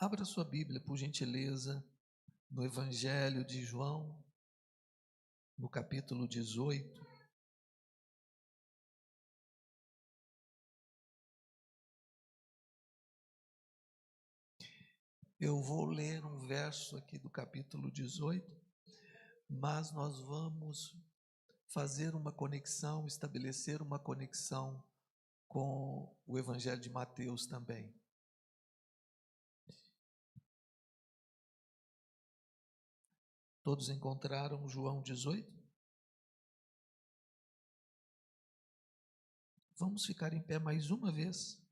Abra sua Bíblia, por gentileza, no Evangelho de João, no capítulo 18. Eu vou ler um verso aqui do capítulo 18, mas nós vamos fazer uma conexão, estabelecer uma conexão com o Evangelho de Mateus também. Todos encontraram João 18? Vamos ficar em pé mais uma vez.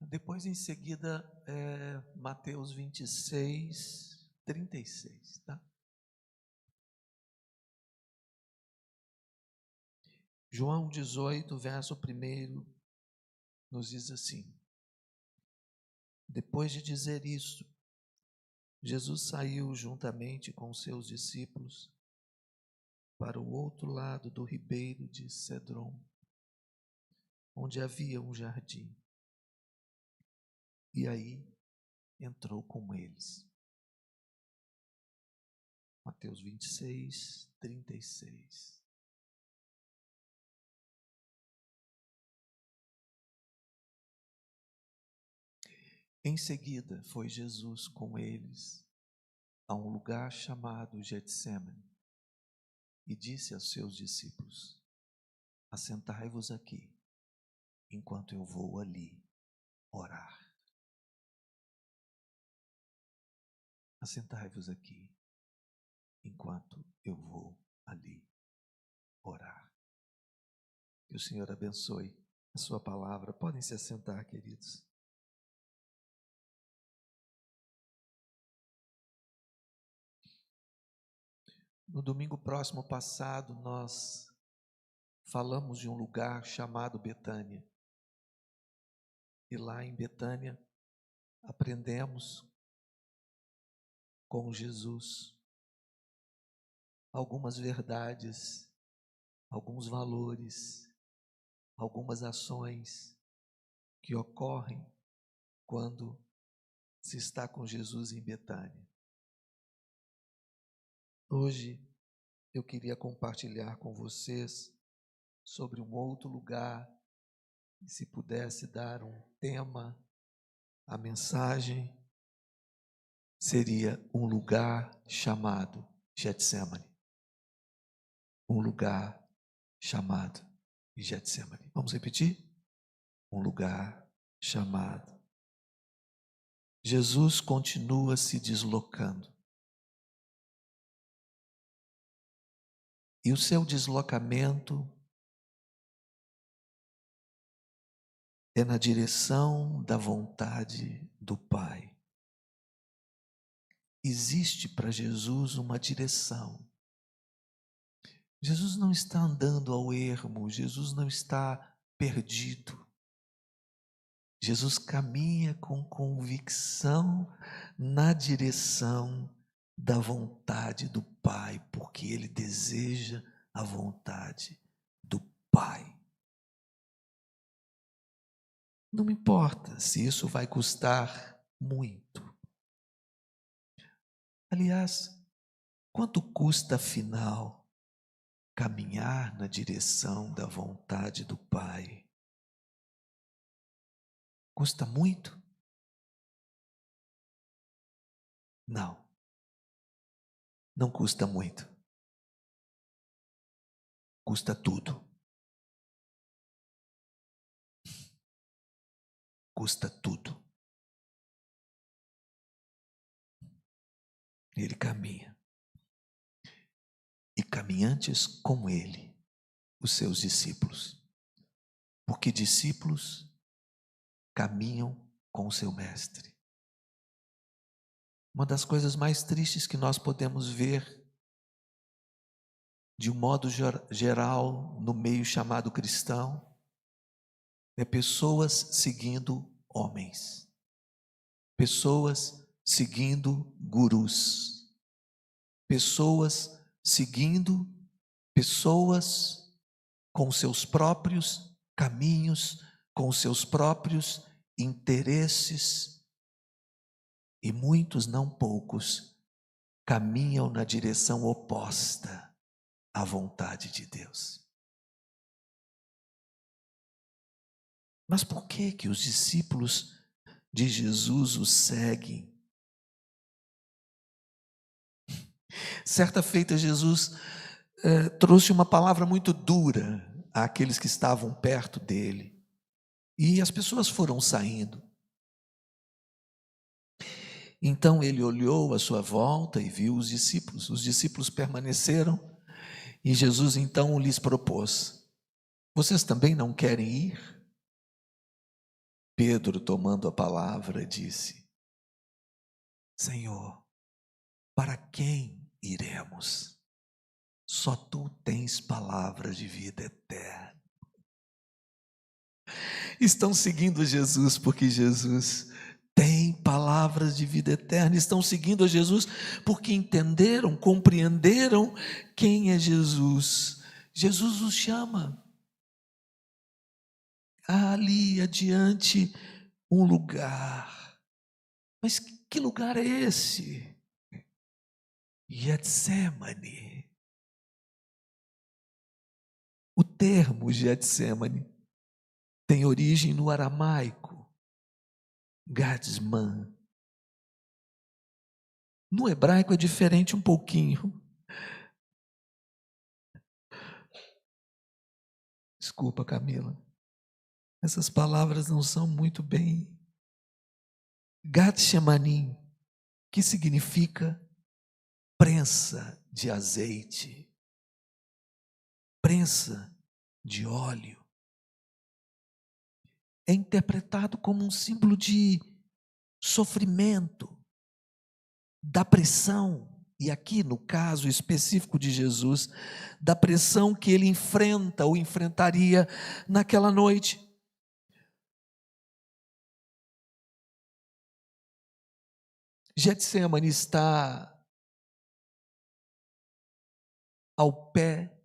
Depois, em seguida, Mateus 26, 36, tá? João 18, verso 1, nos diz assim: depois de dizer isso, Jesus saiu juntamente com seus discípulos para o outro lado do ribeiro de Cedron, onde havia um jardim. E aí entrou com eles. Mateus 26, 36. Em seguida, foi Jesus com eles a um lugar chamado Getsêmani e disse aos seus discípulos: assentai-vos aqui, enquanto eu vou ali orar. Assentai-vos aqui, enquanto eu vou ali orar. Que o Senhor abençoe a sua palavra. Podem se assentar, queridos. No domingo próximo passado, nós falamos de um lugar chamado Betânia. E lá em Betânia, aprendemos com Jesus algumas verdades, alguns valores, algumas ações que ocorrem quando se está com Jesus em Betânia. Hoje eu queria compartilhar com vocês sobre um outro lugar, e se pudesse dar um tema, a mensagem seria um lugar chamado Getsêmani. Um lugar chamado Getsêmani. Vamos repetir? Um lugar chamado. Jesus continua se deslocando. E o seu deslocamento é na direção da vontade do Pai. Existe para Jesus uma direção. Jesus não está andando ao ermo, Jesus não está perdido. Jesus caminha com convicção na direção da vontade do Pai, porque Ele deseja a vontade do Pai. Não me importa se isso vai custar muito. Aliás, quanto custa afinal caminhar na direção da vontade do Pai? Custa muito? Não. Não custa muito. Custa tudo. Custa tudo. Ele caminha. E caminhantes com ele, os seus discípulos. Porque discípulos caminham com o seu mestre. Uma das coisas mais tristes que nós podemos ver, de um modo geral, no meio chamado cristão, é pessoas seguindo homens. Pessoas seguindo gurus, pessoas seguindo pessoas com seus próprios caminhos, com seus próprios interesses, e muitos, não poucos, caminham na direção oposta à vontade de Deus. Mas por que que os discípulos de Jesus o seguem? Certa feita, Jesus trouxe uma palavra muito dura àqueles que estavam perto dele, e as pessoas foram saindo. Então ele olhou à sua volta e viu os discípulos permaneceram, e Jesus então lhes propôs: vocês também não querem ir? Pedro, tomando a palavra, disse: Senhor, para quem iremos? Só tu tens palavras de vida eterna. Estão seguindo Jesus porque Jesus tem palavras de vida eterna. Estão seguindo a Jesus porque entenderam, compreenderam quem é Jesus. Jesus os chama. Há ali adiante um lugar. Mas que lugar é esse? Getsemane. O termo Getsemane tem origem no aramaico, Gadsman. No hebraico é diferente um pouquinho. Desculpa, Camila. Essas palavras não são muito bem. Gadsemanim, que significa prensa de azeite, prensa de óleo. É interpretado como um símbolo de sofrimento, da pressão, e aqui no caso específico de Jesus, da pressão que ele enfrenta ou enfrentaria naquela noite. Getsemane está ao pé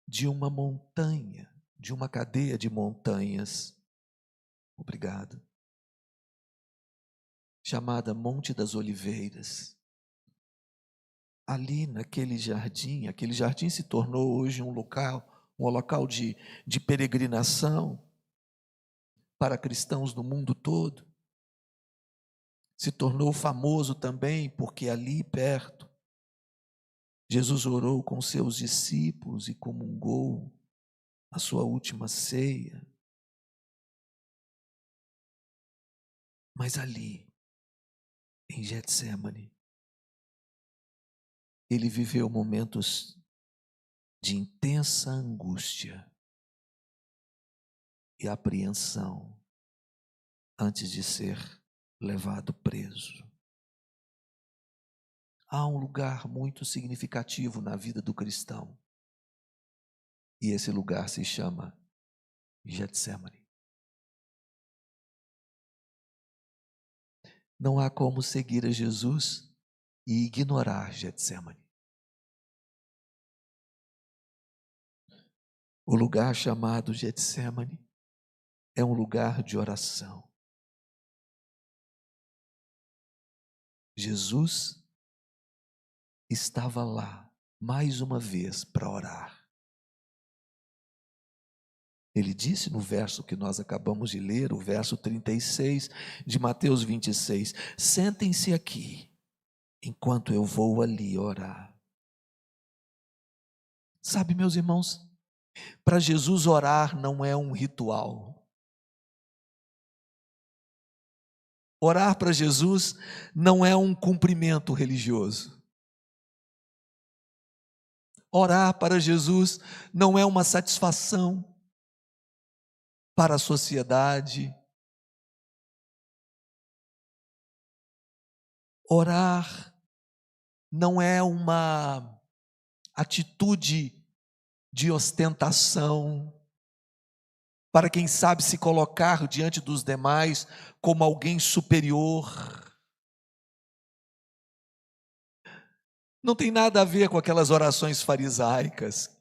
de uma montanha, de uma cadeia de montanhas. Obrigado. Chamada Monte das Oliveiras. Ali naquele jardim se tornou hoje um local de peregrinação para cristãos do mundo todo. Se tornou famoso também porque ali perto Jesus orou com seus discípulos e comungou a sua última ceia. Mas ali, em Getsemane, ele viveu momentos de intensa angústia e apreensão antes de ser levado preso. Há um lugar muito significativo na vida do cristão, e esse lugar se chama Getsemane. Não há como seguir a Jesus e ignorar Getsemane. O lugar chamado Getsemane é um lugar de oração. Jesus estava lá mais uma vez para orar. Ele disse no verso que nós acabamos de ler, o verso 36 de Mateus 26, sentem-se aqui, enquanto eu vou ali orar. Sabe, meus irmãos, para Jesus orar não é um ritual. Orar para Jesus não é um cumprimento religioso. Orar para Jesus não é uma satisfação para a sociedade. Orar não é uma atitude de ostentação, para quem sabe se colocar diante dos demais como alguém superior. Não tem nada a ver com aquelas orações farisaicas,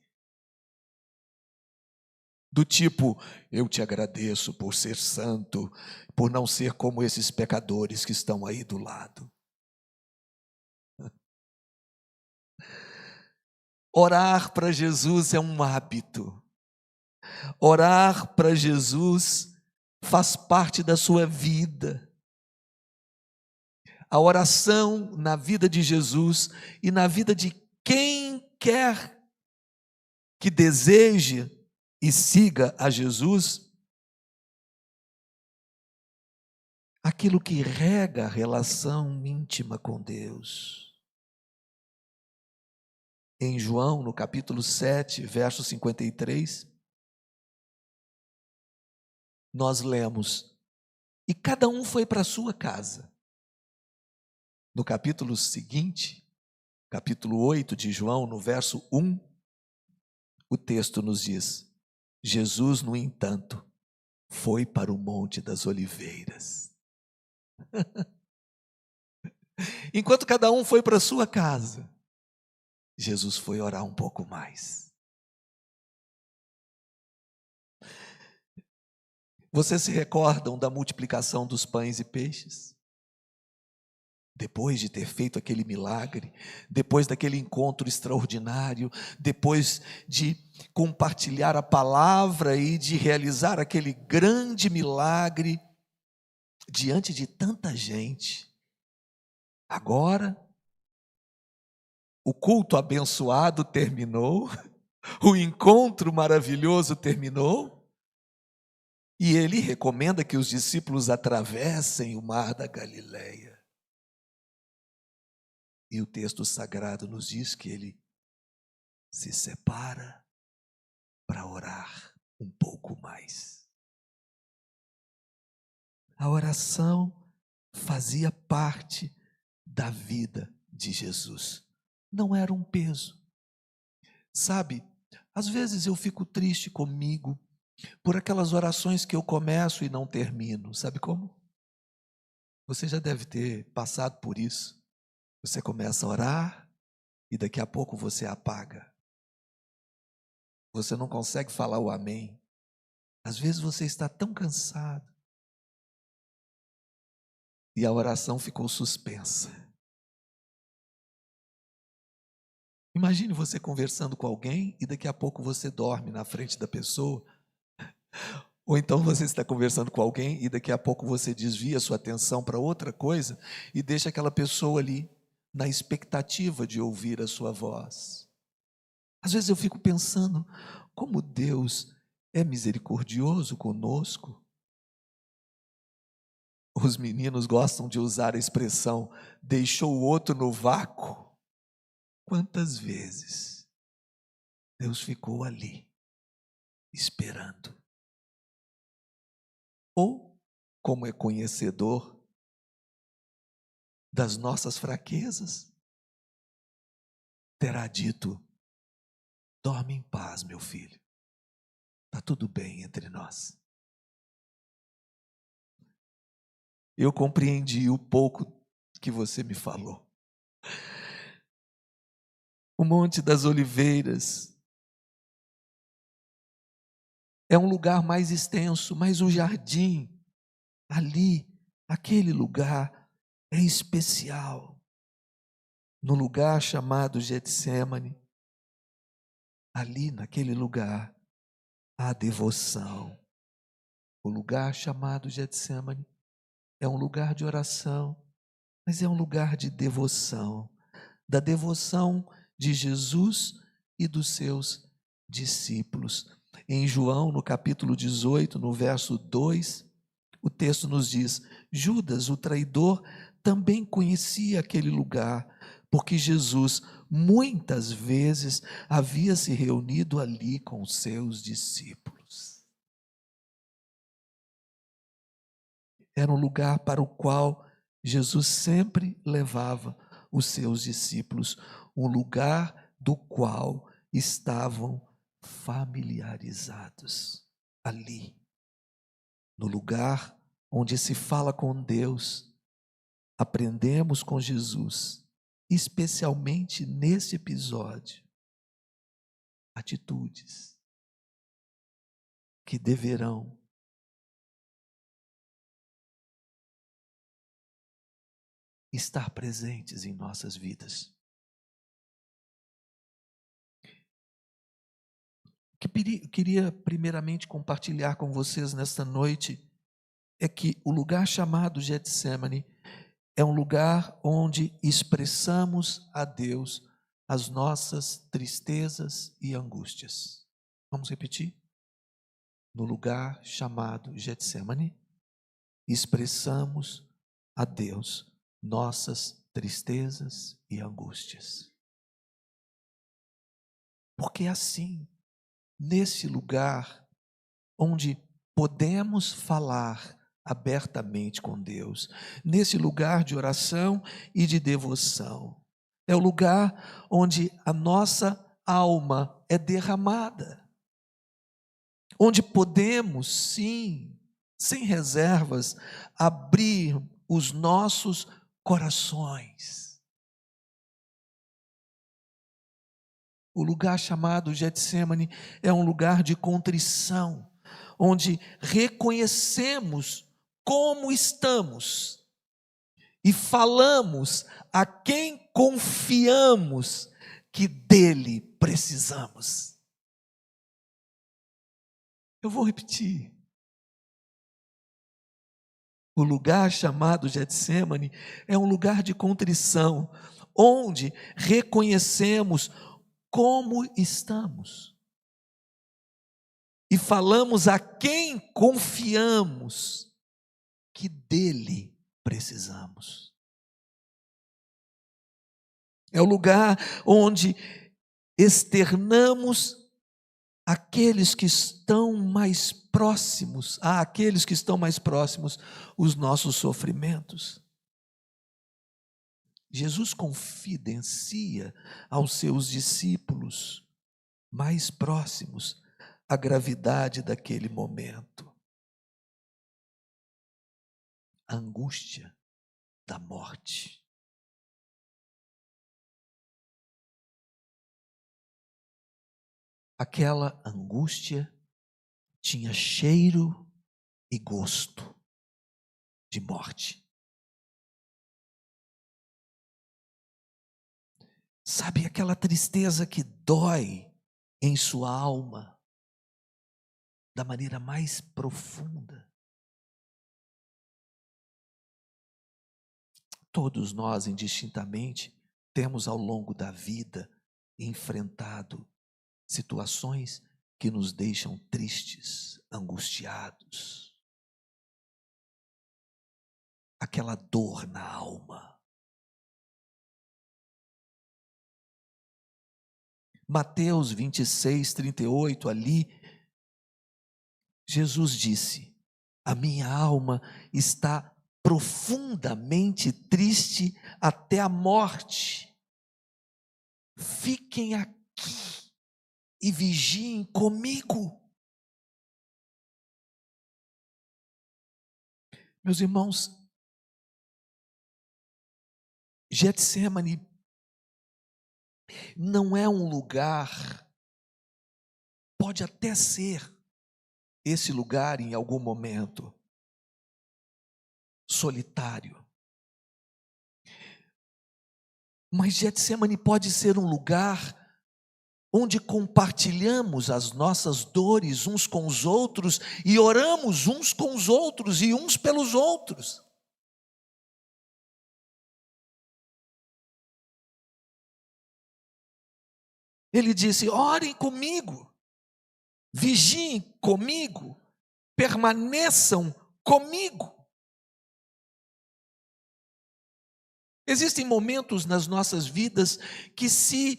do tipo, eu te agradeço por ser santo, por não ser como esses pecadores que estão aí do lado. Orar para Jesus é um hábito. Orar para Jesus faz parte da sua vida. A oração na vida de Jesus e na vida de quem quer que deseje e siga a Jesus, aquilo que rega a relação íntima com Deus. Em João, no capítulo 7, verso 53, nós lemos, e cada um foi para a sua casa. No capítulo seguinte, capítulo 8 de João, no verso 1, o texto nos diz, Jesus, no entanto, foi para o Monte das Oliveiras. Enquanto cada um foi para a sua casa, Jesus foi orar um pouco mais. Vocês se recordam da multiplicação dos pães e peixes? Depois de ter feito aquele milagre, depois daquele encontro extraordinário, depois de compartilhar a palavra e de realizar aquele grande milagre diante de tanta gente, agora o culto abençoado terminou, o encontro maravilhoso terminou, e ele recomenda que os discípulos atravessem o mar da Galileia. E o texto sagrado nos diz que ele se separa para orar um pouco mais. A oração fazia parte da vida de Jesus. Não era um peso. Sabe, às vezes eu fico triste comigo por aquelas orações que eu começo e não termino. Sabe como? Você já deve ter passado por isso. Você começa a orar e daqui a pouco você apaga. Você não consegue falar o amém. Às vezes você está tão cansado e a oração ficou suspensa. Imagine você conversando com alguém e daqui a pouco você dorme na frente da pessoa. Ou então você está conversando com alguém e daqui a pouco você desvia sua atenção para outra coisa e deixa aquela pessoa ali na expectativa de ouvir a sua voz. Às vezes eu fico pensando como Deus é misericordioso conosco. Os meninos gostam de usar a expressão deixou o outro no vácuo. Quantas vezes Deus ficou ali esperando? Ou, como é conhecedor das nossas fraquezas, terá dito: dorme em paz, meu filho, está tudo bem entre nós. Eu compreendi o pouco que você me falou. O Monte das Oliveiras é um lugar mais extenso, mas o jardim ali, aquele lugar é especial. No lugar chamado Getsêmani, ali naquele lugar, há devoção. O lugar chamado Getsêmani é um lugar de oração, mas é um lugar de devoção, da devoção de Jesus e dos seus discípulos. Em João, no capítulo 18, no verso 2, o texto nos diz: Judas, o traidor, também conhecia aquele lugar, porque Jesus muitas vezes havia se reunido ali com os seus discípulos. Era um lugar para o qual Jesus sempre levava os seus discípulos, um lugar do qual estavam familiarizados. Ali, no lugar onde se fala com Deus, aprendemos com Jesus especialmente nesse episódio, atitudes que deverão estar presentes em nossas vidas. O que queria primeiramente compartilhar com vocês nesta noite é que o lugar chamado Getsêmani é um lugar onde expressamos a Deus as nossas tristezas e angústias. Vamos repetir? No lugar chamado Getsêmani, expressamos a Deus nossas tristezas e angústias. Porque é assim, nesse lugar onde podemos falar abertamente com Deus, nesse lugar de oração e de devoção, é o lugar onde a nossa alma é derramada, onde podemos, sim, sem reservas, abrir os nossos corações. O lugar chamado Getsêmani é um lugar de contrição, onde reconhecemos como estamos e falamos a quem confiamos que dele precisamos. Eu vou repetir. O lugar chamado Getsêmani é um lugar de contrição, onde reconhecemos como estamos e falamos a quem confiamos que dele precisamos. É o lugar onde externamos àqueles que estão mais próximos, os nossos sofrimentos. Jesus confidencia aos seus discípulos mais próximos a gravidade daquele momento. A angústia da morte. Aquela angústia tinha cheiro e gosto de morte. Sabe aquela tristeza que dói em sua alma da maneira mais profunda? Todos nós, indistintamente, temos ao longo da vida enfrentado situações que nos deixam tristes, angustiados. Aquela dor na alma. Mateus 26, 38, ali, Jesus disse: a minha alma está profundamente triste até a morte. Fiquem aqui e vigiem comigo. Meus irmãos, Getsêmani não é um lugar, pode até ser esse lugar em algum momento, solitário. Mas Getsêmani pode ser um lugar onde compartilhamos as nossas dores uns com os outros e oramos uns com os outros e uns pelos outros. Ele disse: orem comigo, vigiem comigo, permaneçam comigo. Existem momentos nas nossas vidas que, se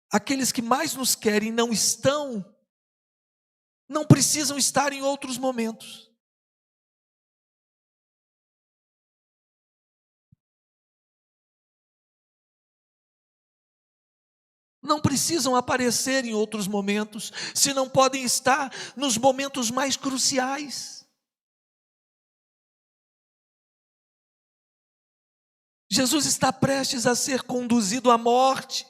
aqueles que mais nos querem não estão, não precisam estar em outros momentos. Não precisam aparecer em outros momentos, se não podem estar nos momentos mais cruciais. Jesus está prestes a ser conduzido à morte.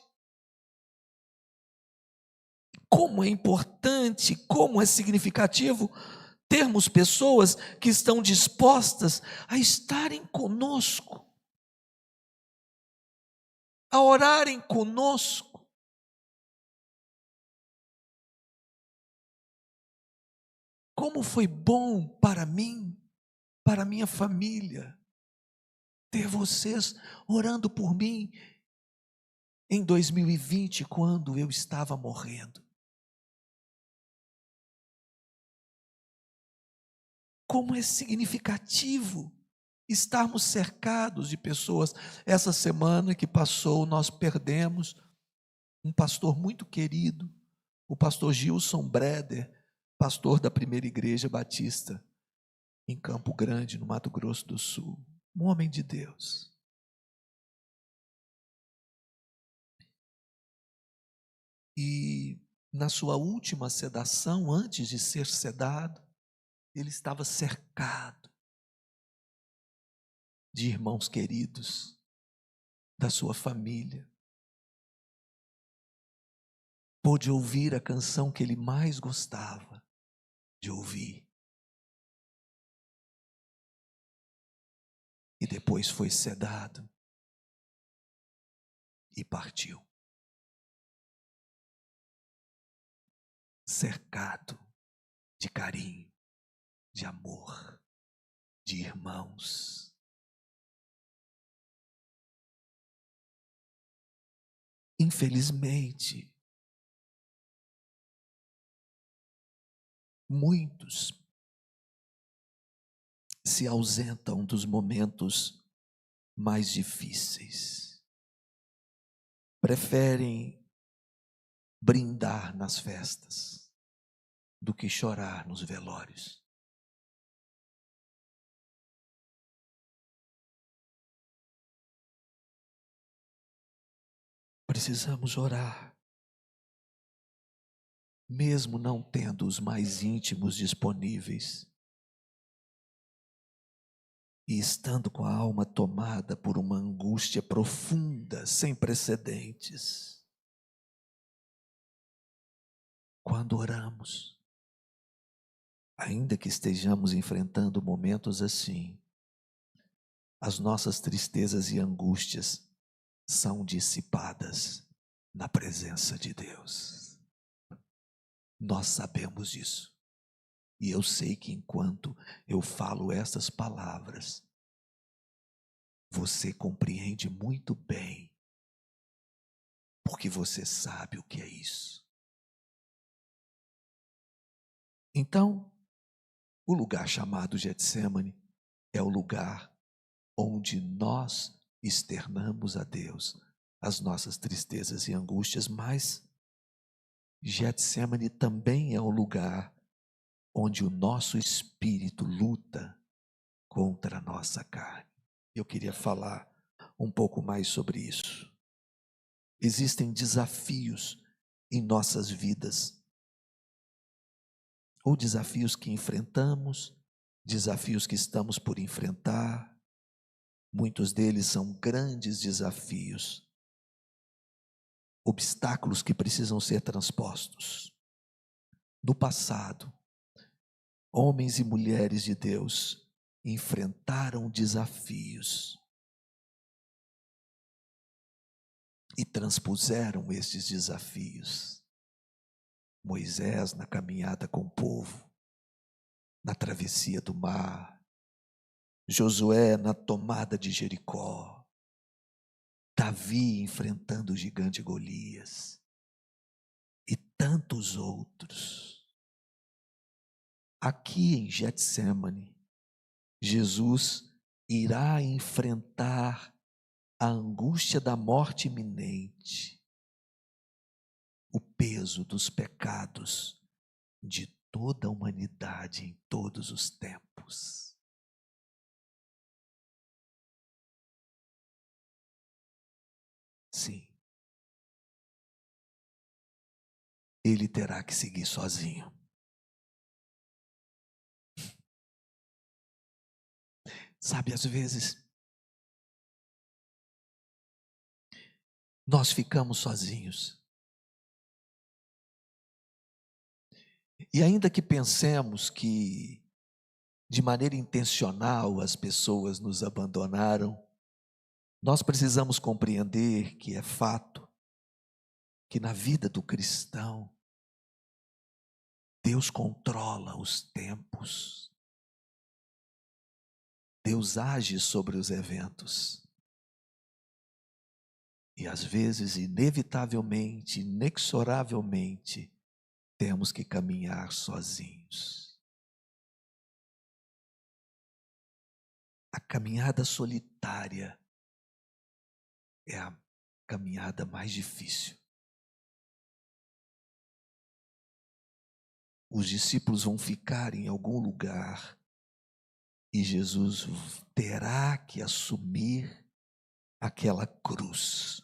Como é importante, como é significativo termos pessoas que estão dispostas a estarem conosco, a orarem conosco. Como foi bom para mim, para minha família, ter vocês orando por mim em 2020, quando eu estava morrendo. Como é significativo estarmos cercados de pessoas. Essa semana que passou, nós perdemos um pastor muito querido, o pastor Gilson Breder, pastor da Primeira Igreja Batista, em Campo Grande, no Mato Grosso do Sul. Um homem de Deus. E na sua última sedação, antes de ser sedado, ele estava cercado de irmãos queridos, da sua família. Pôde ouvir a canção que ele mais gostava de ouvir. E depois foi sedado e partiu. Cercado de carinho, de amor, de irmãos. Infelizmente, muitos se ausentam dos momentos mais difíceis. Preferem brindar nas festas do que chorar nos velórios. Precisamos orar, mesmo não tendo os mais íntimos disponíveis e estando com a alma tomada por uma angústia profunda, sem precedentes. Quando oramos, ainda que estejamos enfrentando momentos assim, as nossas tristezas e angústias são dissipadas na presença de Deus. Nós sabemos disso. E eu sei que enquanto eu falo essas palavras, você compreende muito bem, porque você sabe o que é isso. Então, o lugar chamado Getsêmani é o lugar onde nós externamos a Deus as nossas tristezas e angústias, mas Getsêmani também é o lugar onde o nosso espírito luta contra a nossa carne. Eu queria falar um pouco mais sobre isso. Existem desafios em nossas vidas, ou desafios que enfrentamos, desafios que estamos por enfrentar. Muitos deles são grandes desafios, obstáculos que precisam ser transpostos. No passado, homens e mulheres de Deus enfrentaram desafios e transpuseram esses desafios. Moisés na caminhada com o povo, na travessia do mar, Josué na tomada de Jericó, Davi enfrentando o gigante Golias e tantos outros. Aqui em Getsêmani, Jesus irá enfrentar a angústia da morte iminente, o peso dos pecados de toda a humanidade em todos os tempos. Sim, ele terá que seguir sozinho. Sabe, às vezes, nós ficamos sozinhos. E ainda que pensemos que, de maneira intencional, as pessoas nos abandonaram, nós precisamos compreender que é fato que na vida do cristão, Deus controla os tempos. Deus age sobre os eventos. E às vezes, inevitavelmente, inexoravelmente, temos que caminhar sozinhos. A caminhada solitária é a caminhada mais difícil. Os discípulos vão ficar em algum lugar e Jesus terá que assumir aquela cruz.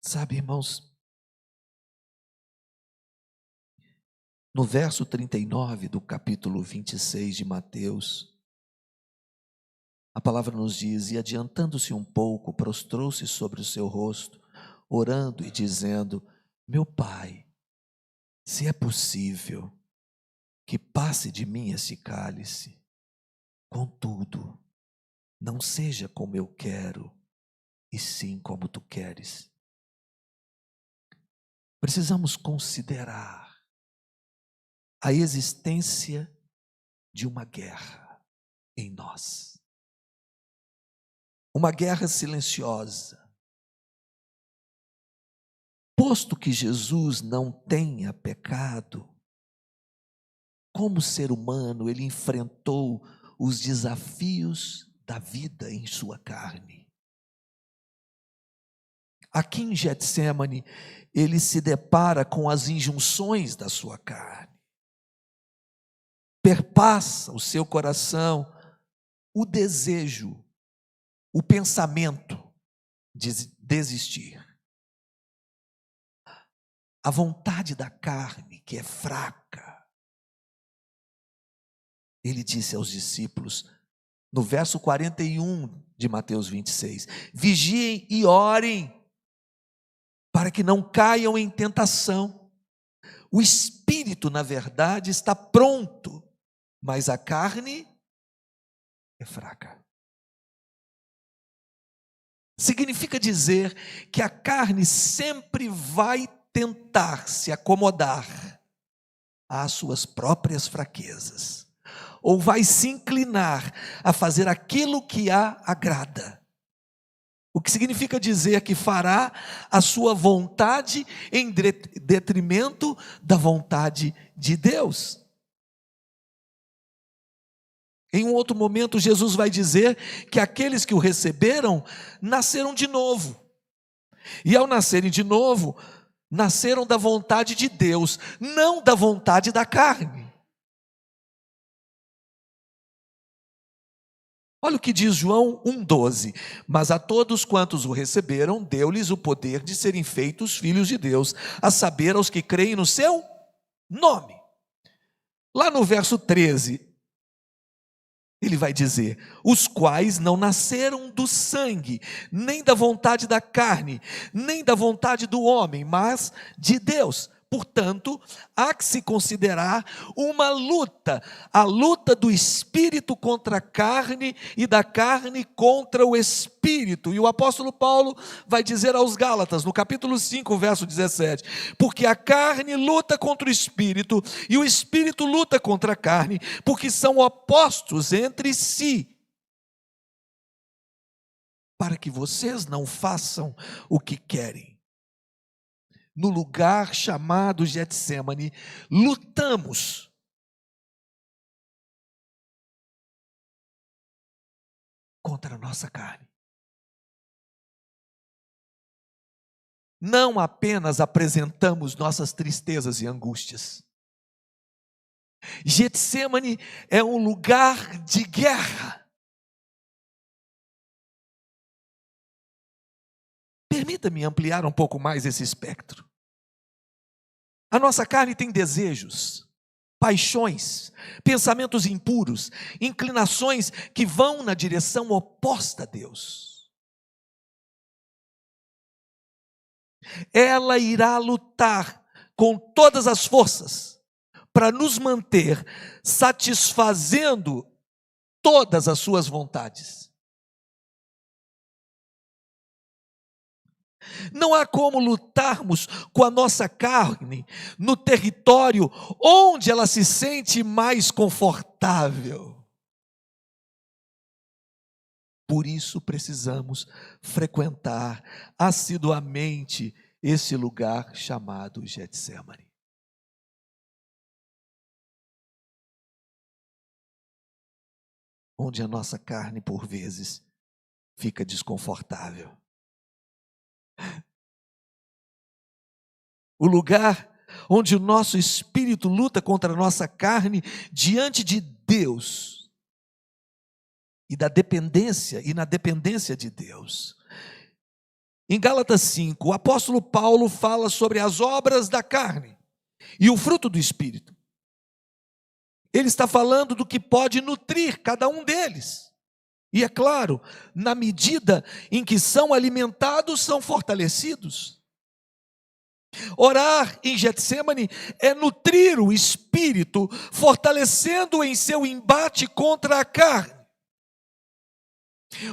Sabe, irmãos, no verso 39 do capítulo 26 de Mateus, a palavra nos diz: e adiantando-se um pouco, prostrou-se sobre o seu rosto, orando e dizendo: meu Pai, se é possível, que passe de mim esse cálice, contudo, não seja como eu quero, e sim como tu queres. Precisamos considerar a existência de uma guerra em nós. Uma guerra silenciosa. Posto que Jesus não tenha pecado, como ser humano, ele enfrentou os desafios da vida em sua carne. Aqui em Getsêmani, ele se depara com as injunções da sua carne. Perpassa o seu coração o desejo, o pensamento de desistir. A vontade da carne, que é fraca. Ele disse aos discípulos, no verso 41 de Mateus 26, vigiem e orem, para que não caiam em tentação. O espírito, na verdade, está pronto, mas a carne é fraca. Significa dizer que a carne sempre vai tentar se acomodar às suas próprias fraquezas, ou vai se inclinar a fazer aquilo que a agrada. O que significa dizer que fará a sua vontade em detrimento da vontade de Deus. Em um outro momento, Jesus vai dizer que aqueles que o receberam nasceram de novo. E ao nascerem de novo, nasceram da vontade de Deus, não da vontade da carne. Olha o que diz João 1,12. Mas a todos quantos o receberam, deu-lhes o poder de serem feitos filhos de Deus, a saber, aos que creem no seu nome. Lá no verso 13, ele vai dizer, os quais não nasceram do sangue, nem da vontade da carne, nem da vontade do homem, mas de Deus. Portanto, há que se considerar uma luta, a luta do espírito contra a carne e da carne contra o espírito. E o apóstolo Paulo vai dizer aos Gálatas, no capítulo 5, verso 17, porque a carne luta contra o espírito e o espírito luta contra a carne, porque são opostos entre si, para que vocês não façam o que querem. No lugar chamado Getsêmani, lutamos contra a nossa carne. Não apenas apresentamos nossas tristezas e angústias. Getsêmani é um lugar de guerra. Permita-me ampliar um pouco mais esse espectro. A nossa carne tem desejos paixões, pensamentos impuros, inclinações que vão na direção oposta a Deus. Ela irá lutar com todas as forças para nos manter satisfazendo todas as suas vontades. Não há como lutarmos com a nossa carne no território onde ela se sente mais confortável. Por isso precisamos frequentar assiduamente esse lugar chamado Getsêmani. Onde a nossa carne, por vezes, fica desconfortável. O lugar onde o nosso espírito luta contra a nossa carne diante de Deus e na dependência de Deus. Em Gálatas 5, o apóstolo Paulo fala sobre as obras da carne e o fruto do espírito. Ele está falando do que pode nutrir cada um deles. E é claro, na medida em que são alimentados, são fortalecidos. Orar em Getsêmani é nutrir o espírito, fortalecendo-o em seu embate contra a carne.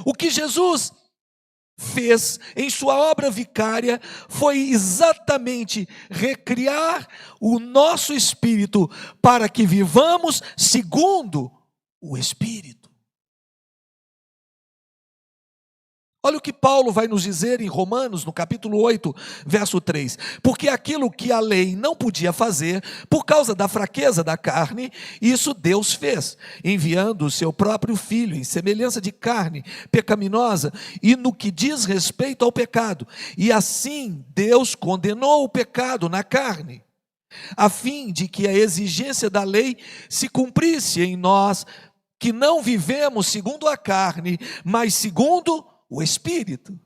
O que Jesus fez em sua obra vicária foi exatamente recriar o nosso espírito para que vivamos segundo o Espírito. Olha o que Paulo vai nos dizer em Romanos, no capítulo 8, verso 3. Porque aquilo que a lei não podia fazer, por causa da fraqueza da carne, isso Deus fez, enviando o seu próprio Filho, em semelhança de carne pecaminosa, e no que diz respeito ao pecado. E assim Deus condenou o pecado na carne, a fim de que a exigência da lei se cumprisse em nós, que não vivemos segundo a carne, mas segundo o Espírito.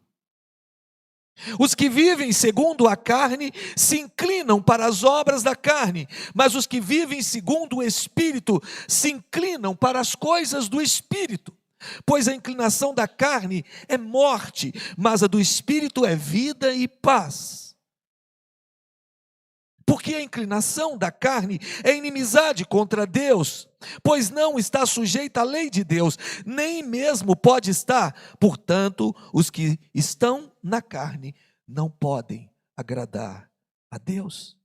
Os que vivem segundo a carne se inclinam para as obras da carne, mas os que vivem segundo o Espírito se inclinam para as coisas do Espírito. Pois a inclinação da carne é morte, mas a do Espírito é vida e paz. Porque a inclinação da carne é inimizade contra Deus, pois não está sujeita à lei de Deus, nem mesmo pode estar. Portanto, os que estão na carne não podem agradar a Deus.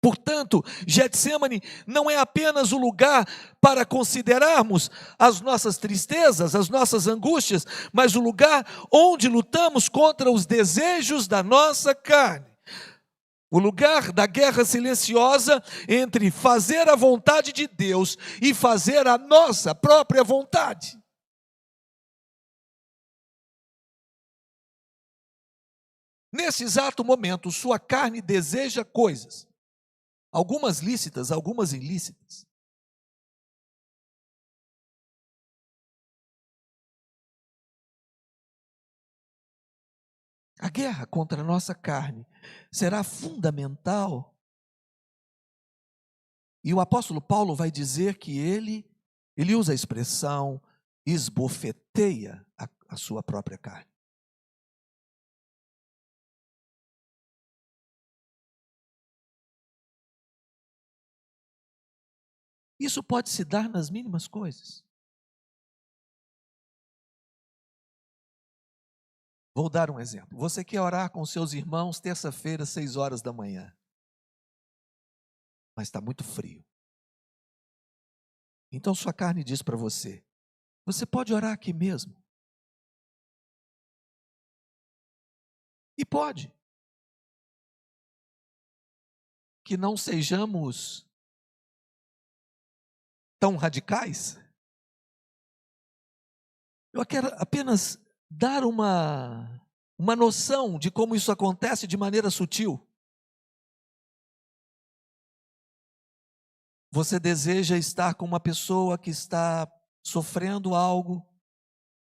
Portanto, Getsêmani não é apenas o lugar para considerarmos as nossas tristezas, as nossas angústias, mas o lugar onde lutamos contra os desejos da nossa carne. O lugar da guerra silenciosa entre fazer a vontade de Deus e fazer a nossa própria vontade. Nesse exato momento, sua carne deseja coisas, algumas lícitas, algumas ilícitas. A guerra contra a nossa carne será fundamental. E o apóstolo Paulo vai dizer que ele usa a expressão esbofeteia a sua própria carne. Isso pode se dar nas mínimas coisas. Vou dar um exemplo. Você quer orar com seus irmãos terça-feira, 6 horas da manhã. Mas está muito frio. Então sua carne diz para você, você pode orar aqui mesmo. E pode. Que não sejamos tão radicais. Eu quero apenas dar uma noção de como isso acontece de maneira sutil. Você deseja estar com uma pessoa que está sofrendo algo,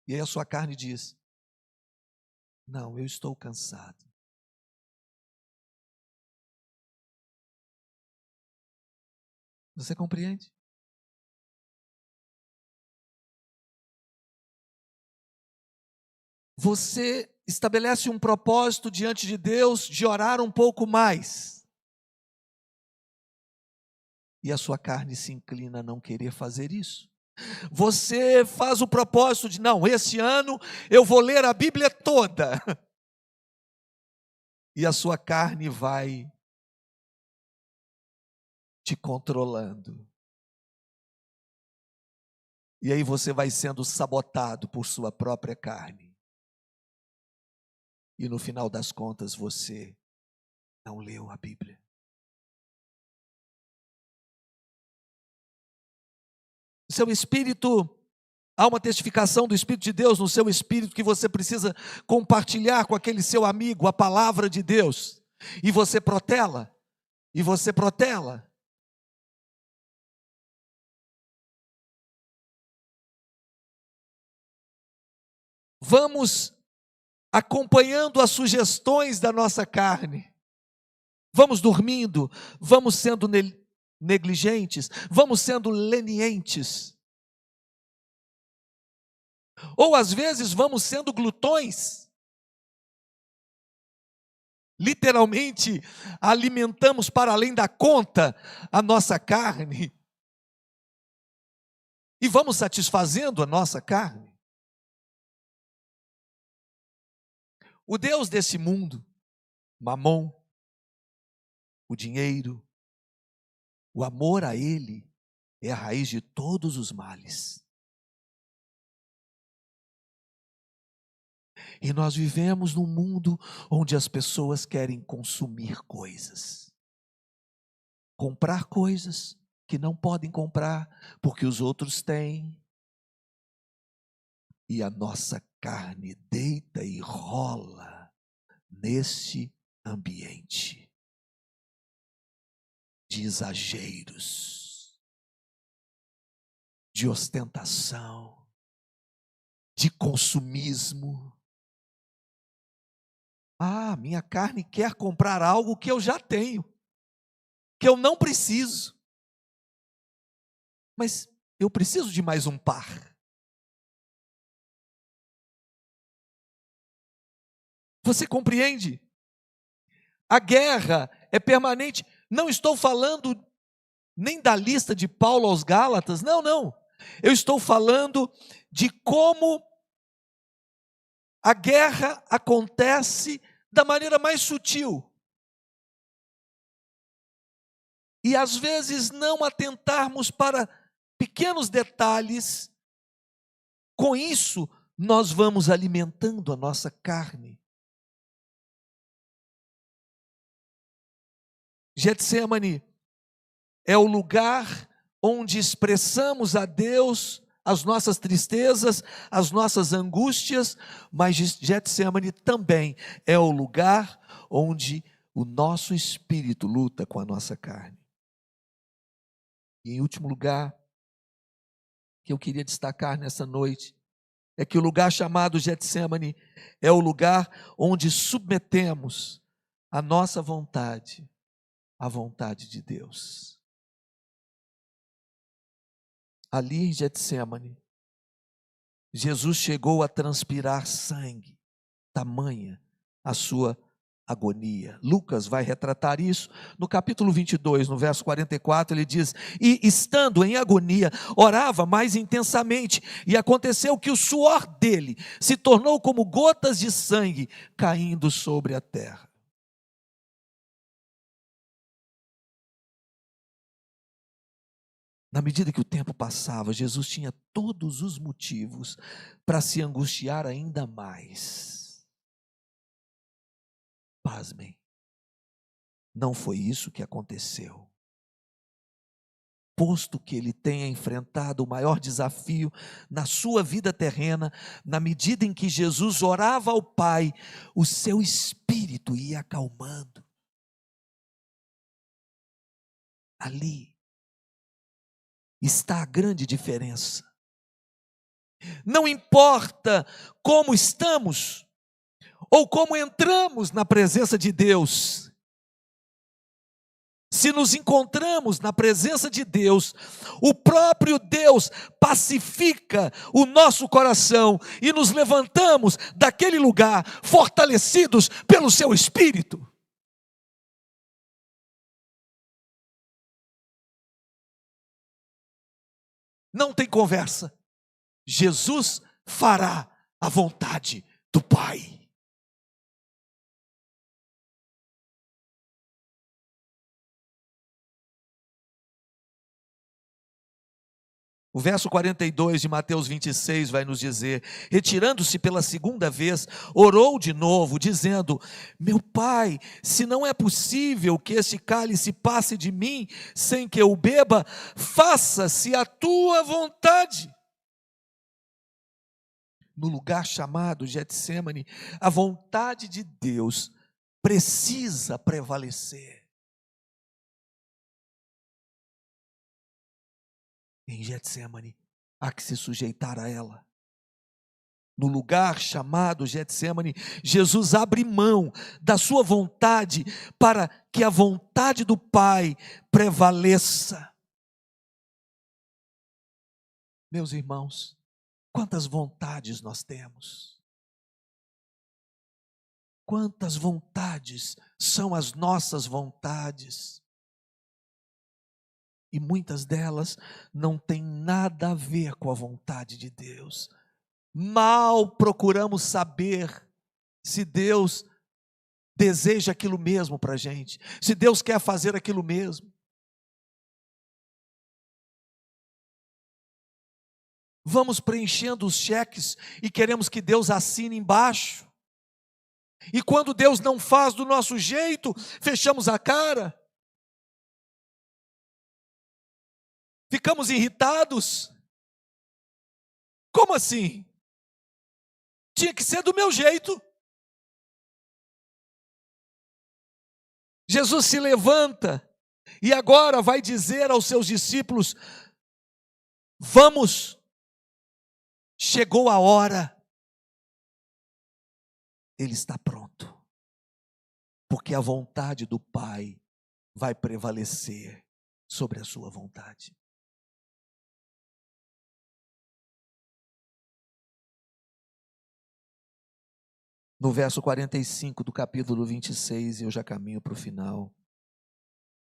e aí a sua carne diz, não, eu estou cansado. Você compreende? Você estabelece um propósito diante de Deus de orar um pouco mais. E a sua carne se inclina a não querer fazer isso. Você faz o propósito de, não, esse ano eu vou ler a Bíblia toda. E a sua carne vai te controlando. E aí você vai sendo sabotado por sua própria carne. E no final das contas você não leu a Bíblia. Seu espírito, há uma testificação do Espírito de Deus no seu espírito que você precisa compartilhar com aquele seu amigo a palavra de Deus. E você protela, e você protela. Vamos acompanhando as sugestões da nossa carne. Vamos dormindo, vamos sendo negligentes, vamos sendo lenientes. Ou às vezes vamos sendo glutões. Literalmente alimentamos para além da conta a nossa carne. E vamos satisfazendo a nossa carne. O Deus desse mundo, Mamon, o dinheiro, o amor a ele é a raiz de todos os males. E nós vivemos num mundo onde as pessoas querem consumir coisas. Comprar coisas que não podem comprar porque os outros têm. E a nossa carne deita e rola nesse ambiente de exageros, de ostentação, de consumismo. Ah, minha carne quer comprar algo que eu já tenho, que eu não preciso. Mas eu preciso de mais um par. Você compreende? A guerra é permanente. Não estou falando nem da lista de Paulo aos Gálatas, não, não. Eu estou falando de como a guerra acontece da maneira mais sutil. E às vezes não atentarmos para pequenos detalhes, com isso nós vamos alimentando a nossa carne. Getsemane é o lugar onde expressamos a Deus as nossas tristezas, as nossas angústias, mas Getsemane também é o lugar onde o nosso espírito luta com a nossa carne. E em último lugar, que eu queria destacar nessa noite, é que o lugar chamado Getsemane é o lugar onde submetemos a nossa vontade à vontade de Deus. Ali em Getsemane, Jesus chegou a transpirar sangue, tamanha a sua agonia. Lucas vai retratar isso no capítulo 22, no verso 44, ele diz: e estando em agonia, orava mais intensamente, e aconteceu que o suor dele se tornou como gotas de sangue caindo sobre a terra. Na medida que o tempo passava, Jesus tinha todos os motivos para se angustiar ainda mais. Pasmem, não foi isso que aconteceu. Posto que ele tenha enfrentado o maior desafio na sua vida terrena, na medida em que Jesus orava ao Pai, o seu espírito ia acalmando. Ali está a grande diferença. Não importa como estamos ou como entramos na presença de Deus, Se nos encontramos na presença de Deus, o próprio Deus pacifica o nosso coração e nos levantamos daquele lugar fortalecidos pelo seu Espírito. Não tem conversa. Jesus fará a vontade do Pai. O verso 42 de Mateus 26 vai nos dizer: retirando-se pela segunda vez, orou de novo, dizendo: meu Pai, se não é possível que este cálice passe de mim sem que eu o beba, faça-se a tua vontade. No lugar chamado Getsêmani, a vontade de Deus precisa prevalecer. Em Getsêmani, há que se sujeitar a ela. No lugar chamado Getsêmani, Jesus abre mão da sua vontade para que a vontade do Pai prevaleça. Meus irmãos, quantas vontades nós temos? Quantas vontades são as nossas vontades? E muitas delas não têm nada a ver com a vontade de Deus. Mal procuramos saber se Deus deseja aquilo mesmo para a gente, se Deus quer fazer aquilo mesmo. Vamos preenchendo os cheques e queremos que Deus assine embaixo. E quando Deus não faz do nosso jeito, fechamos a cara. Ficamos irritados. Como assim? Tinha que ser do meu jeito. Jesus se levanta e agora vai dizer aos seus discípulos: vamos, chegou a hora. Ele está pronto, porque a vontade do Pai vai prevalecer sobre a sua vontade. No verso 45 do capítulo 26, eu já caminho para o final,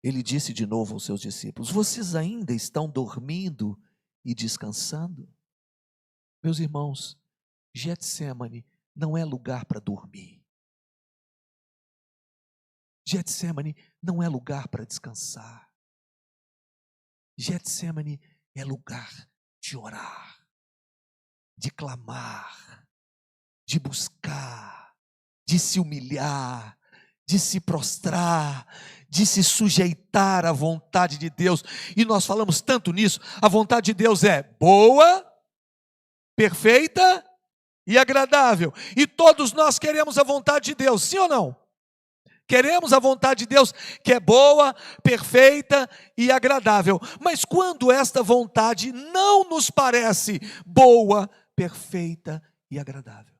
ele disse de novo aos seus discípulos: vocês ainda estão dormindo e descansando? Meus irmãos, Getsêmani não é lugar para dormir. Getsêmani não é lugar para descansar. Getsêmani é lugar de orar, de clamar, de buscar, de se humilhar, de se prostrar, de se sujeitar à vontade de Deus. E nós falamos tanto nisso. A vontade de Deus é boa, perfeita e agradável. E todos nós queremos a vontade de Deus, sim ou não? Queremos a vontade de Deus, que é boa, perfeita e agradável. Mas quando esta vontade não nos parece boa, perfeita e agradável?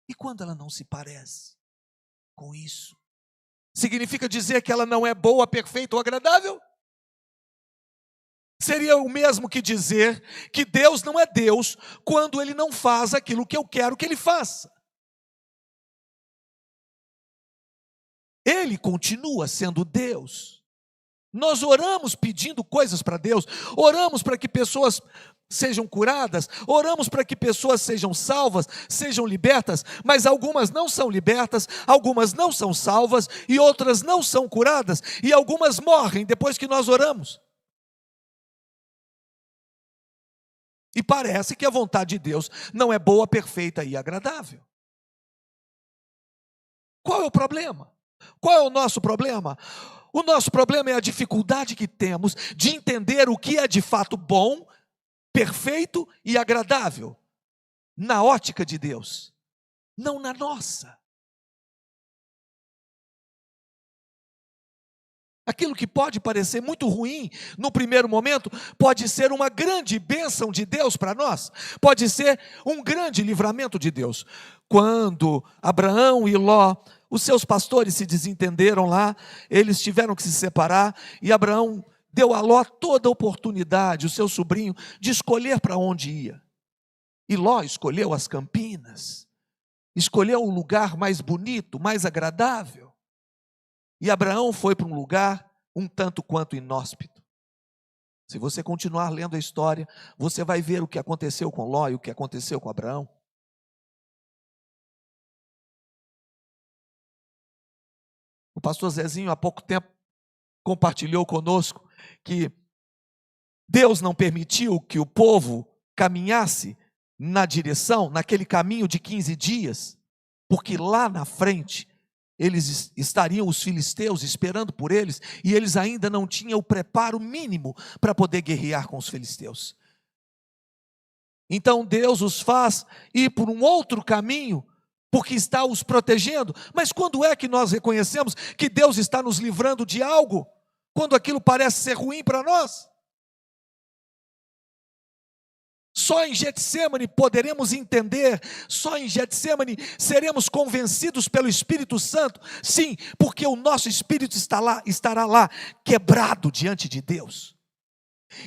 E quando ela não se parece com isso? Significa dizer que ela não é boa, perfeita ou agradável? Seria o mesmo que dizer que Deus não é Deus quando Ele não faz aquilo que eu quero que Ele faça. Ele continua sendo Deus. Nós oramos pedindo coisas para Deus, oramos para que pessoas sejam curadas, oramos para que pessoas sejam salvas, sejam libertas, mas algumas não são libertas, algumas não são salvas e outras não são curadas e algumas morrem depois que nós oramos. E parece que a vontade de Deus não é boa, perfeita e agradável. Qual é o problema? Qual é o nosso problema? O nosso problema é a dificuldade que temos de entender o que é de fato bom, perfeito e agradável na ótica de Deus, não na nossa. Aquilo que pode parecer muito ruim no primeiro momento, pode ser uma grande bênção de Deus para nós, pode ser um grande livramento de Deus. quando Abraão e Ló, os seus pastores se desentenderam lá, eles tiveram que se separar, e Abraão deu a Ló toda a oportunidade, o seu sobrinho, de escolher para onde ia. E Ló escolheu as campinas, escolheu um lugar mais bonito, mais agradável. E Abraão foi para um lugar um tanto quanto inóspito. Se você continuar lendo a história, você vai ver o que aconteceu com Ló e o que aconteceu com Abraão. O pastor Zezinho, há pouco tempo, compartilhou conosco que Deus não permitiu que o povo caminhasse na direção, naquele caminho de 15 dias, porque lá na frente estariam os filisteus esperando por eles, e eles ainda não tinham o preparo mínimo para poder guerrear com os filisteus. Então Deus os faz ir por um outro caminho, porque está os protegendo. Mas quando é que nós reconhecemos que Deus está nos livrando de algo? Quando aquilo parece ser ruim para nós? Só em Getsêmani poderemos entender, só em Getsêmani seremos convencidos pelo Espírito Santo, sim, porque o nosso espírito estará lá, quebrado diante de Deus.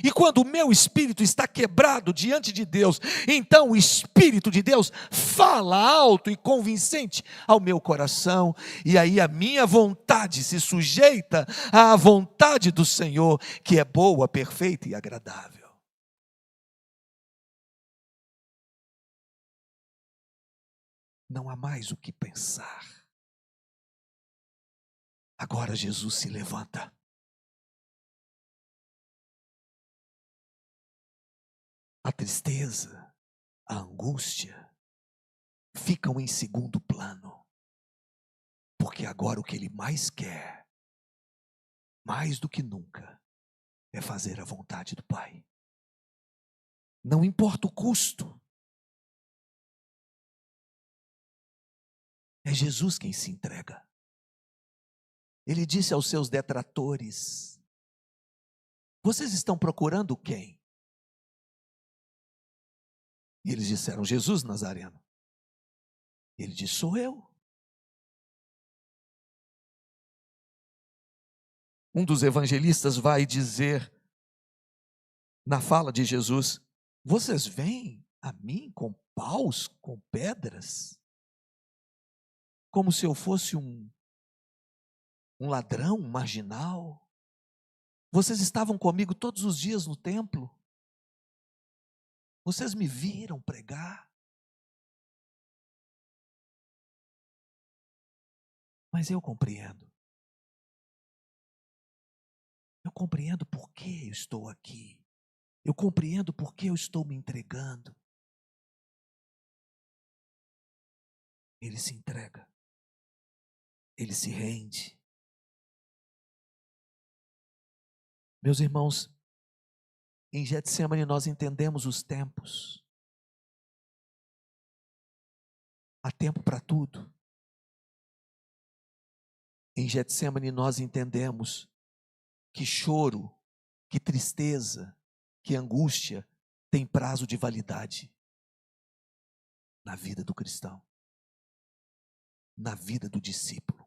E quando o meu espírito está quebrado diante de Deus, então o Espírito de Deus fala alto e convincente ao meu coração, e aí a minha vontade se sujeita à vontade do Senhor, que é boa, perfeita e agradável. Não há mais o que pensar. Agora Jesus se levanta. A tristeza, a angústia ficam em segundo plano. Porque agora o que ele mais quer, mais do que nunca, é fazer a vontade do Pai. Não importa o custo. É Jesus quem se entrega. Ele disse aos seus detratores: vocês estão procurando quem? E eles disseram: Jesus Nazareno. Ele disse: sou eu. Um dos evangelistas vai dizer, na fala de Jesus: vocês vêm a mim com paus, com pedras? Como se eu fosse um ladrão, um marginal? Vocês estavam comigo todos os dias no templo? Vocês me viram pregar? Mas eu compreendo. Eu compreendo por que eu estou aqui. Eu compreendo por que eu estou me entregando. Ele se entrega. Ele se rende. Meus irmãos, em Getsêmani nós entendemos os tempos. Há tempo para tudo. Em Getsêmani nós entendemos que choro, que tristeza, que angústia tem prazo de validade na vida do cristão, na vida do discípulo.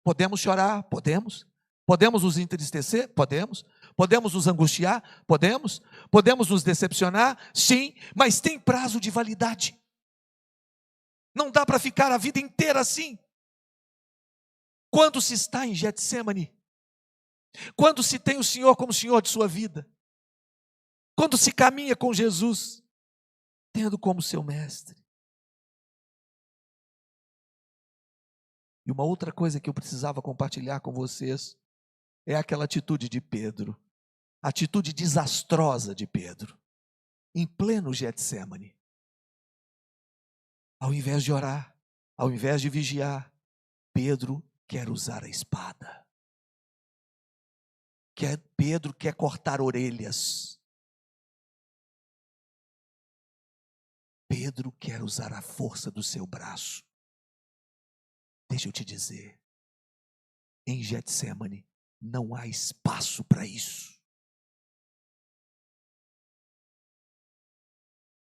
Podemos chorar? Podemos. Podemos nos entristecer? Podemos. Podemos nos angustiar? Podemos. Podemos nos decepcionar? Sim, mas tem prazo de validade. Não dá para ficar a vida inteira assim. Quando se está em Getsêmani, quando se tem o Senhor como Senhor de sua vida, quando se caminha com Jesus, tendo como seu mestre. E uma outra coisa que eu precisava compartilhar com vocês é aquela atitude de Pedro, a atitude desastrosa de Pedro, em pleno Getsêmani. Ao invés de orar, ao invés de vigiar, Pedro quer usar a espada. Pedro quer cortar orelhas. Pedro quer usar a força do seu braço. Deixa eu te dizer, em Getsêmani não há espaço para isso.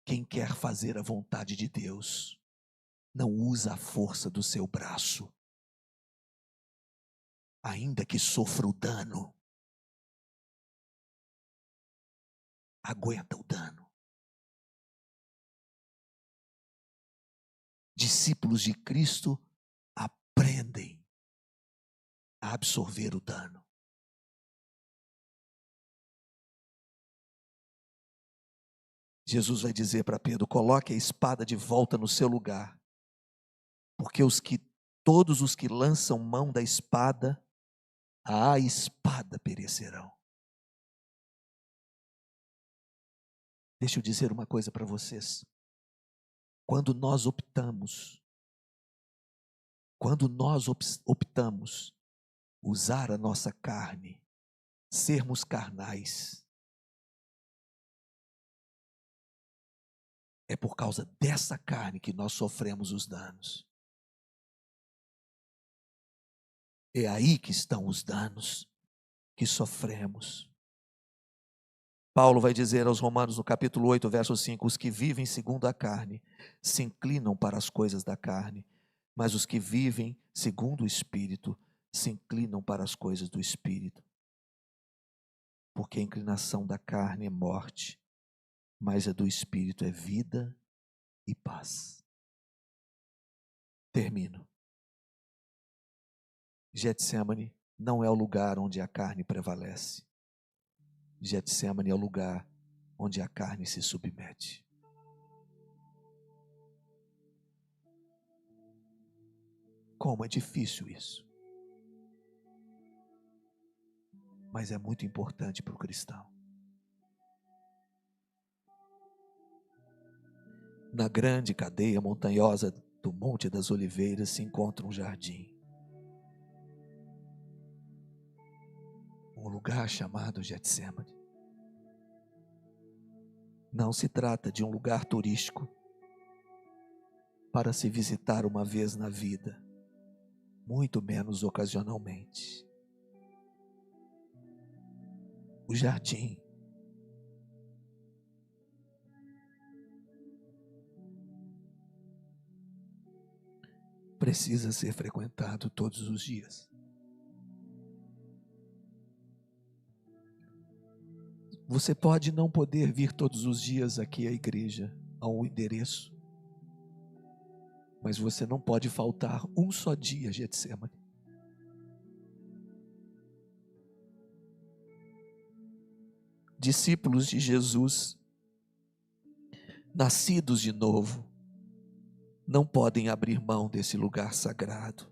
Quem quer fazer a vontade de Deus não usa a força do seu braço, ainda que sofra o dano, aguenta o dano. Discípulos de Cristo aprendem a absorver o dano. Jesus vai dizer para Pedro: coloque a espada de volta no seu lugar, porque todos os que lançam mão da espada, a espada perecerão. Deixa eu dizer uma coisa para vocês. Quando nós optamos usar a nossa carne, sermos carnais, é por causa dessa carne que nós sofremos os danos. É aí que estão os danos que sofremos. Paulo vai dizer aos Romanos no capítulo 8, verso 5, os que vivem segundo a carne se inclinam para as coisas da carne, mas os que vivem segundo o Espírito se inclinam para as coisas do Espírito. Porque a inclinação da carne é morte, mas a do Espírito é vida e paz. Termino. Getsemane não é o lugar onde a carne prevalece. Getsemane é o lugar onde a carne se submete. Como é difícil isso. Mas é muito importante para o cristão. Na grande cadeia montanhosa do Monte das Oliveiras se encontra um jardim. Um lugar chamado Getsemane. Não se trata de um lugar turístico para se visitar uma vez na vida, muito menos ocasionalmente. O jardim precisa ser frequentado todos os dias. Você pode não poder vir todos os dias aqui à igreja, ao endereço, mas você não pode faltar um só dia a Getsemane. Discípulos de Jesus, nascidos de novo, não podem abrir mão desse lugar sagrado,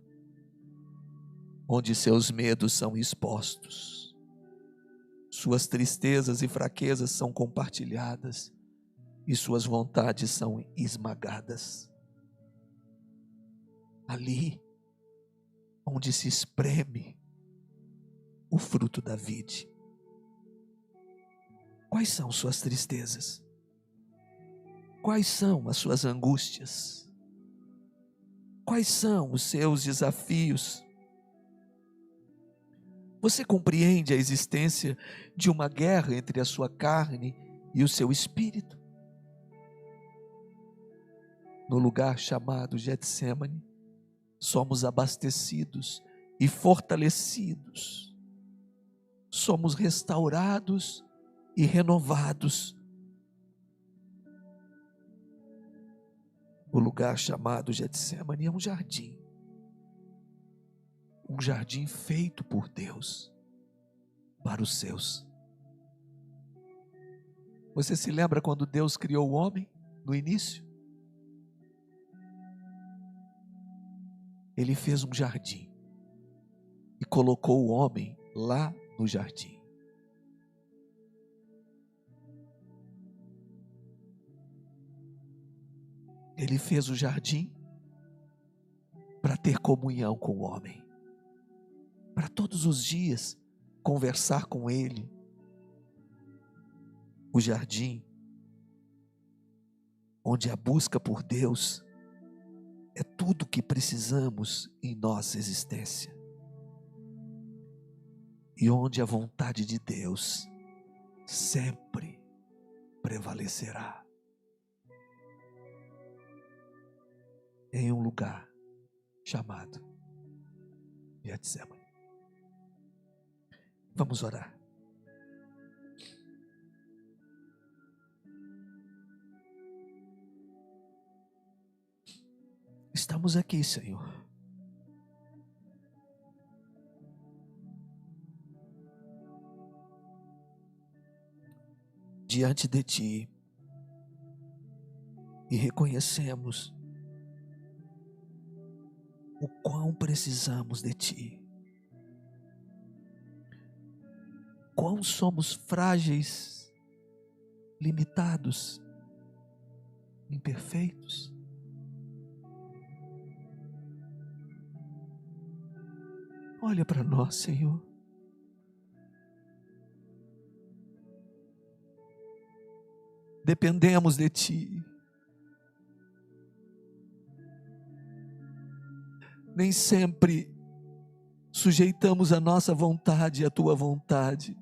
onde seus medos são expostos, suas tristezas e fraquezas são compartilhadas e suas vontades são esmagadas. Ali, onde se espreme o fruto da vide. Quais são suas tristezas? Quais são as suas angústias? Quais são os seus desafios? Você compreende a existência de uma guerra entre a sua carne e o seu espírito? No lugar chamado Getsemane, somos abastecidos e fortalecidos. Somos restaurados e renovados. O lugar chamado Getsemane é um jardim feito por Deus para os seus. Você se lembra quando Deus criou o homem no início? Ele fez um jardim e colocou o homem lá no jardim. Ele fez o jardim para ter comunhão com o homem, para todos os dias conversar com ele. O jardim onde a busca por Deus é tudo o que precisamos em nossa existência. E onde a vontade de Deus sempre prevalecerá. em um lugar chamado Getsemane. Vamos orar. Estamos aqui, Senhor, diante de Ti, e reconhecemos o quão precisamos de Ti, quão somos frágeis, limitados, imperfeitos. Olha para nós, Senhor. Dependemos de Ti. Nem sempre sujeitamos a nossa vontade à Tua vontade.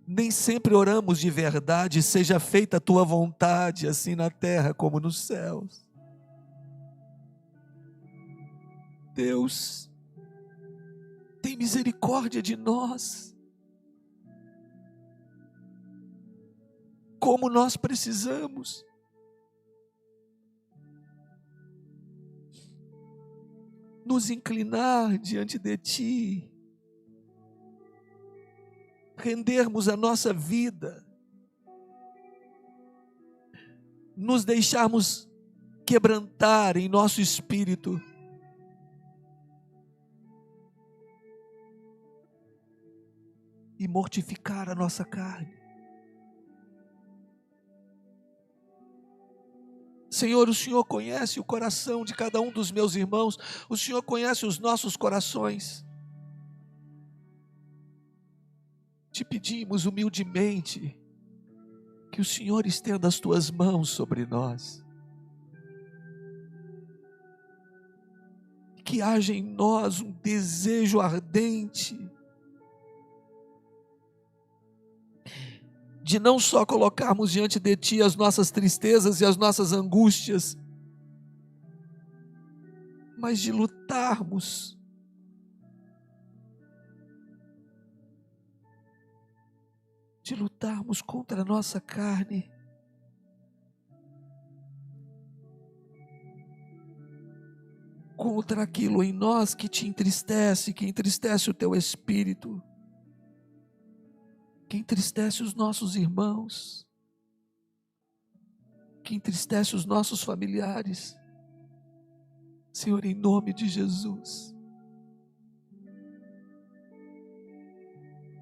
Nem sempre oramos de verdade, seja feita a Tua vontade, assim na terra como nos céus. Deus, tem misericórdia de nós. Como nós precisamos. Nos inclinar diante de Ti. Rendermos a nossa vida. Nos deixarmos quebrantar em nosso espírito. E mortificar a nossa carne. Senhor, o Senhor conhece o coração de cada um dos meus irmãos, o Senhor conhece os nossos corações. Te pedimos humildemente que o Senhor estenda as Tuas mãos sobre nós. Que haja em nós um desejo ardente de não só colocarmos diante de Ti as nossas tristezas e as nossas angústias, mas de lutarmos contra a nossa carne, contra aquilo em nós que Te entristece, que entristece o Teu Espírito, que entristece os nossos irmãos, que entristece os nossos familiares. Senhor, em nome de Jesus,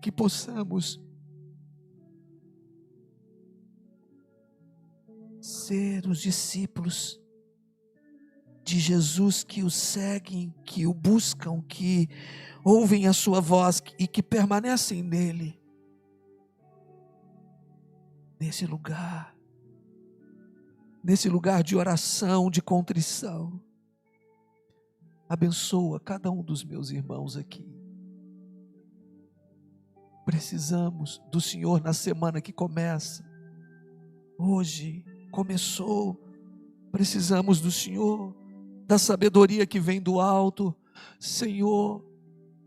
que possamos ser os discípulos de Jesus que o seguem, que o buscam, que ouvem a sua voz e que permanecem nele. Nesse lugar de oração, de contrição. Abençoa cada um dos meus irmãos aqui. Precisamos do Senhor na semana que começa. Hoje começou. Precisamos do Senhor, da sabedoria que vem do alto. Senhor,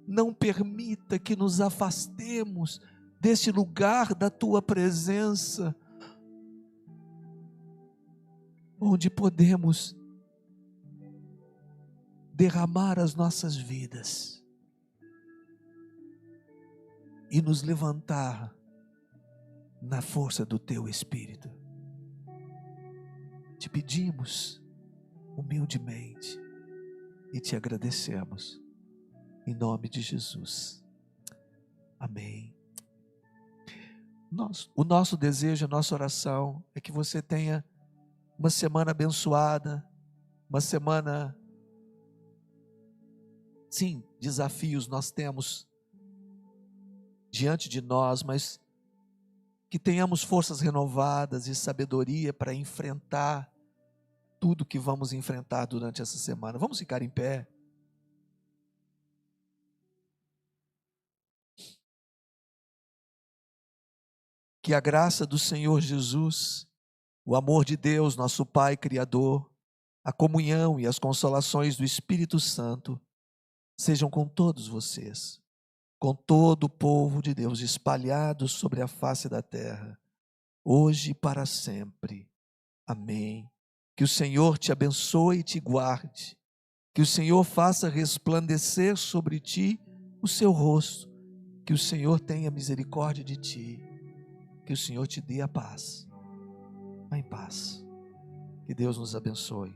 não permita que nos afastemos desse lugar da Tua presença, onde podemos derramar as nossas vidas e nos levantar na força do Teu Espírito. Te pedimos humildemente e Te agradecemos, em nome de Jesus. Amém. O nosso desejo, a nossa oração é que você tenha uma semana abençoada, uma semana, sim, desafios nós temos diante de nós, mas que tenhamos forças renovadas e sabedoria para enfrentar tudo que vamos enfrentar durante essa semana. Vamos ficar em pé. Que a graça do Senhor Jesus, O amor de Deus, nosso Pai Criador, a comunhão e as consolações do Espírito Santo sejam com todos vocês, com todo o povo de Deus espalhado sobre a face da terra, hoje e para sempre. Amém. Que o Senhor te abençoe e te guarde. Que o Senhor faça resplandecer sobre ti o seu rosto. Que o Senhor tenha misericórdia de ti. Que o Senhor te dê a paz. Vá em paz. Que Deus nos abençoe.